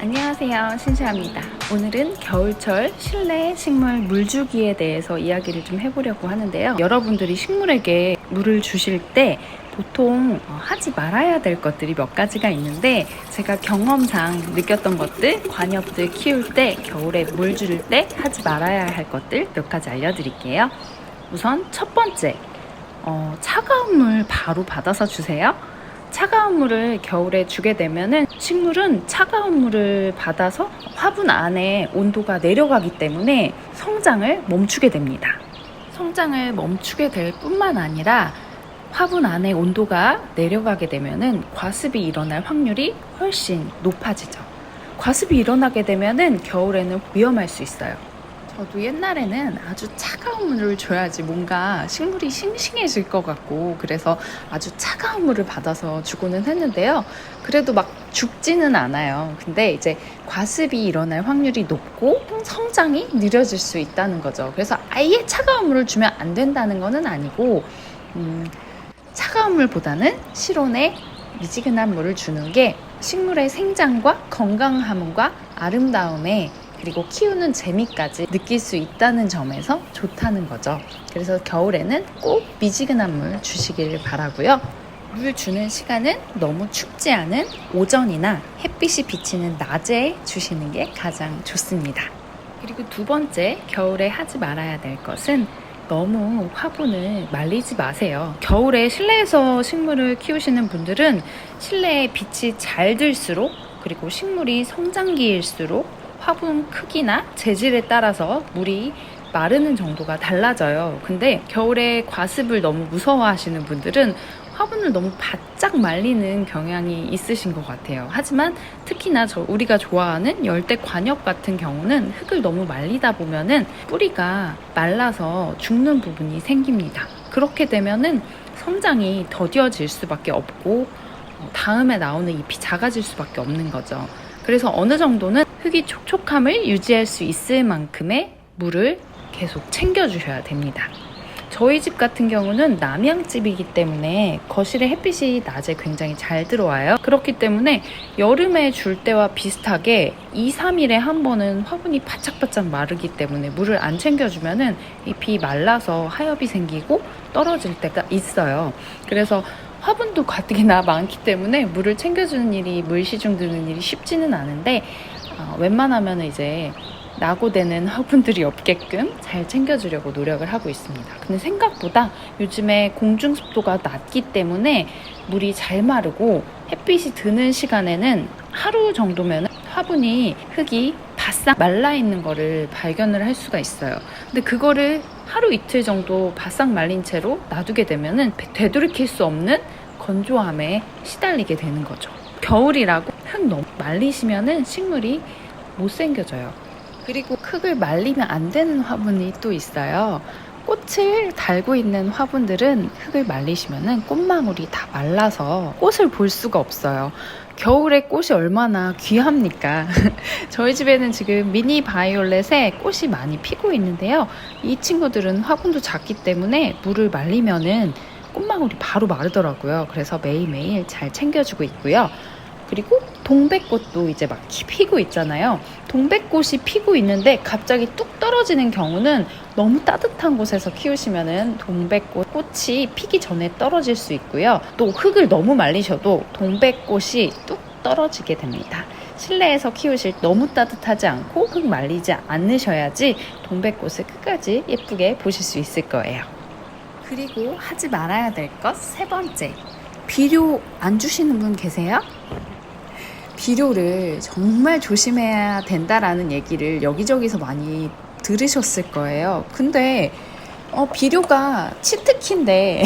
안녕하세요, 신샤입니다. 오늘은 겨울철 실내 식물 물주기에 대해서 이야기를 좀 해보려고 하는데요. 여러분들이 식물에게 물을 주실 때 보통 하지 말아야 될 것들이 몇 가지가 있는데, 제가 경험상 느꼈던 것들, 관엽들 키울 때, 겨울에 물 줄 때 하지 말아야 할 것들 몇 가지 알려드릴게요. 우선 첫 번째, 차가운 물 바로 받아서 주세요. 차가운 물을 겨울에 주게 되면은 식물은 차가운 물을 받아서 화분 안에 온도가 내려가기 때문에 성장을 멈추게 됩니다. 성장을 멈추게 될 뿐만 아니라 화분 안에 온도가 내려가게 되면은 과습이 일어날 확률이 훨씬 높아지죠. 과습이 일어나게 되면은 겨울에는 위험할 수 있어요. 저도 옛날에는 아주 차가운 물을 줘야지 뭔가 식물이 싱싱해질 것 같고, 그래서 아주 차가운 물을 받아서 주고는 했는데요. 그래도 막 죽지는 않아요. 근데 이제 과습이 일어날 확률이 높고 성장이 느려질 수 있다는 거죠. 그래서 아예 차가운 물을 주면 안 된다는 거는 아니고, 차가운 물보다는 실온의 미지근한 물을 주는 게 식물의 생장과 건강함과 아름다움에, 그리고 키우는 재미까지 느낄 수 있다는 점에서 좋다는 거죠. 그래서 겨울에는 꼭 미지근한 물 주시길 바라고요. 물 주는 시간은 너무 춥지 않은 오전이나 햇빛이 비치는 낮에 주시는 게 가장 좋습니다. 그리고 두 번째, 겨울에 하지 말아야 될 것은 너무 화분을 말리지 마세요. 겨울에 실내에서 식물을 키우시는 분들은 실내에 빛이 잘 들수록, 그리고 식물이 성장기일수록 화분 크기나 재질에 따라서 물이 마르는 정도가 달라져요. 근데 겨울에 과습을 너무 무서워하시는 분들은 화분을 너무 바짝 말리는 경향이 있으신 것 같아요. 하지만 특히나 우리가 좋아하는 열대 관엽 같은 경우는 흙을 너무 말리다 보면은 뿌리가 말라서 죽는 부분이 생깁니다. 그렇게 되면은 성장이 더뎌질 수밖에 없고, 다음에 나오는 잎이 작아질 수밖에 없는 거죠. 그래서 어느 정도는 흙이 촉촉함을 유지할 수 있을 만큼의 물을 계속 챙겨주셔야 됩니다. 저희 집 같은 경우는 남향집이기 때문에 거실에 햇빛이 낮에 굉장히 잘 들어와요. 그렇기 때문에 여름에 줄 때와 비슷하게 2, 3일에 한 번은 화분이 바짝바짝 마르기 때문에 물을 안 챙겨주면은 잎이 말라서 하엽이 생기고 떨어질 때가 있어요. 그래서 화분도 가뜩이나 많기 때문에 물을 챙겨주는 일이, 물 시중 드는 일이 쉽지는 않은데, 웬만하면 이제 낙오되는 화분들이 없게끔 잘 챙겨주려고 노력을 하고 있습니다. 근데 생각보다 요즘에 공중 습도가 낮기 때문에 물이 잘 마르고, 햇빛이 드는 시간에는 하루 정도면 화분이 흙이 바싹 말라 있는 거를 발견을 할 수가 있어요. 근데 그거를 하루 이틀 정도 바싹 말린 채로 놔두게 되면은 되돌이킬 수 없는 건조함에 시달리게 되는 거죠. 겨울이라고 흙 너무 말리시면은 식물이 못생겨져요. 그리고 흙을 말리면 안 되는 화분이 또 있어요. 꽃을 달고 있는 화분들은 흙을 말리시면은 꽃망울이 다 말라서 꽃을 볼 수가 없어요. 겨울에 꽃이 얼마나 귀합니까? 저희 집에는 지금 미니 바이올렛에 꽃이 많이 피고 있는데요. 이 친구들은 화분도 작기 때문에 물을 말리면은 꽃망울이 바로 마르더라고요. 그래서 매일매일 잘 챙겨주고 있고요. 그리고 동백꽃도 이제 막 피고 있잖아요. 동백꽃이 피고 있는데 갑자기 뚝 떨어지는 경우는 너무 따뜻한 곳에서 키우시면은 동백꽃 꽃이 피기 전에 떨어질 수 있고요. 또 흙을 너무 말리셔도 동백꽃이 뚝 떨어지게 됩니다. 실내에서 키우실 너무 따뜻하지 않고 흙 말리지 않으셔야지 동백꽃을 끝까지 예쁘게 보실 수 있을 거예요. 그리고 하지 말아야 될 것 세 번째, 비료 안 주시는 분 계세요? 비료를 정말 조심해야 된다라는 얘기를 여기저기서 많이 들으셨을 거예요. 근데 비료가 치트키인데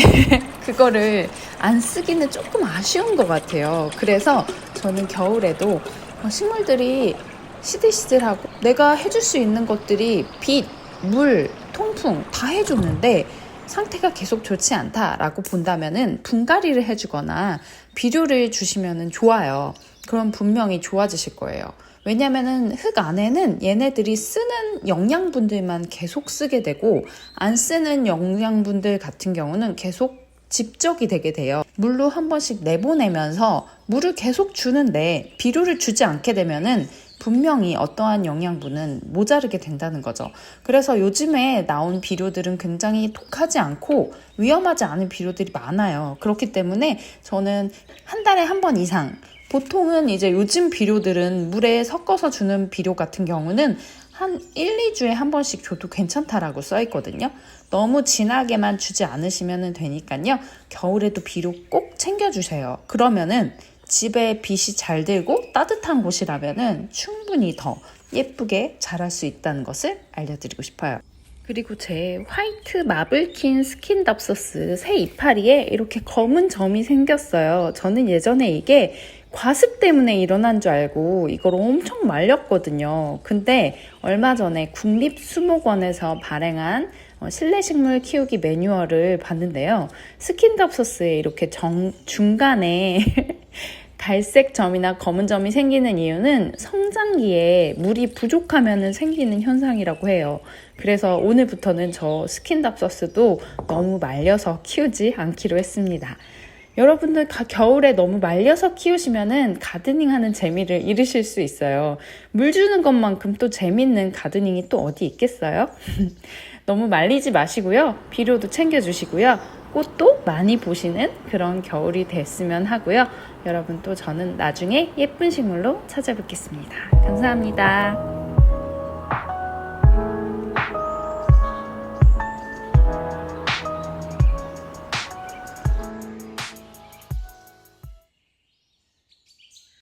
그거를 안 쓰기는 조금 아쉬운 것 같아요. 그래서 저는 겨울에도 식물들이 시들시들하고 내가 해줄 수 있는 것들이 빛, 물, 통풍 다 해줬는데 상태가 계속 좋지 않다라고 본다면은 분갈이를 해주거나 비료를 주시면은 좋아요. 그럼 분명히 좋아지실 거예요. 왜냐면은 흙 안에는 얘네들이 쓰는 영양분들만 계속 쓰게 되고, 안 쓰는 영양분들 같은 경우는 계속 집적이 되게 돼요. 물로 한 번씩 내보내면서 물을 계속 주는데 비료를 주지 않게 되면은 분명히 어떠한 영양분은 모자르게 된다는 거죠. 그래서 요즘에 나온 비료들은 굉장히 독하지 않고 위험하지 않은 비료들이 많아요. 그렇기 때문에 저는 한 달에 한 번 이상, 보통은 이제 요즘 비료들은 물에 섞어서 주는 비료 같은 경우는 한 1, 2주에 한 번씩 줘도 괜찮다라고 써 있거든요. 너무 진하게만 주지 않으시면 되니까요. 겨울에도 비료 꼭 챙겨주세요. 그러면은 집에 빛이 잘 들고 따뜻한 곳이라면은 충분히 더 예쁘게 자랄 수 있다는 것을 알려드리고 싶어요. 그리고 제 화이트 마블킨 스킨 답소스 새 이파리에 이렇게 검은 점이 생겼어요. 저는 예전에 이게 과습 때문에 일어난 줄 알고 이걸 엄청 말렸거든요. 근데 얼마 전에 국립수목원에서 발행한 실내식물 키우기 매뉴얼을 봤는데요. 스킨 답소스에 이렇게 중간에 갈색 점이나 검은 점이 생기는 이유는 성장기에 물이 부족하면 생기는 현상이라고 해요. 그래서 오늘부터는 저 스킨답서스도 너무 말려서 키우지 않기로 했습니다. 여러분들 겨울에 너무 말려서 키우시면은 가드닝 하는 재미를 잃으실 수 있어요. 물 주는 것만큼 또 재밌는 가드닝이 또 어디 있겠어요? 너무 말리지 마시고요. 비료도 챙겨주시고요. 꽃도 많이 보시는 그런 겨울이 됐으면 하고요. 여러분 또 저는 나중에 예쁜 식물로 찾아뵙겠습니다. 감사합니다.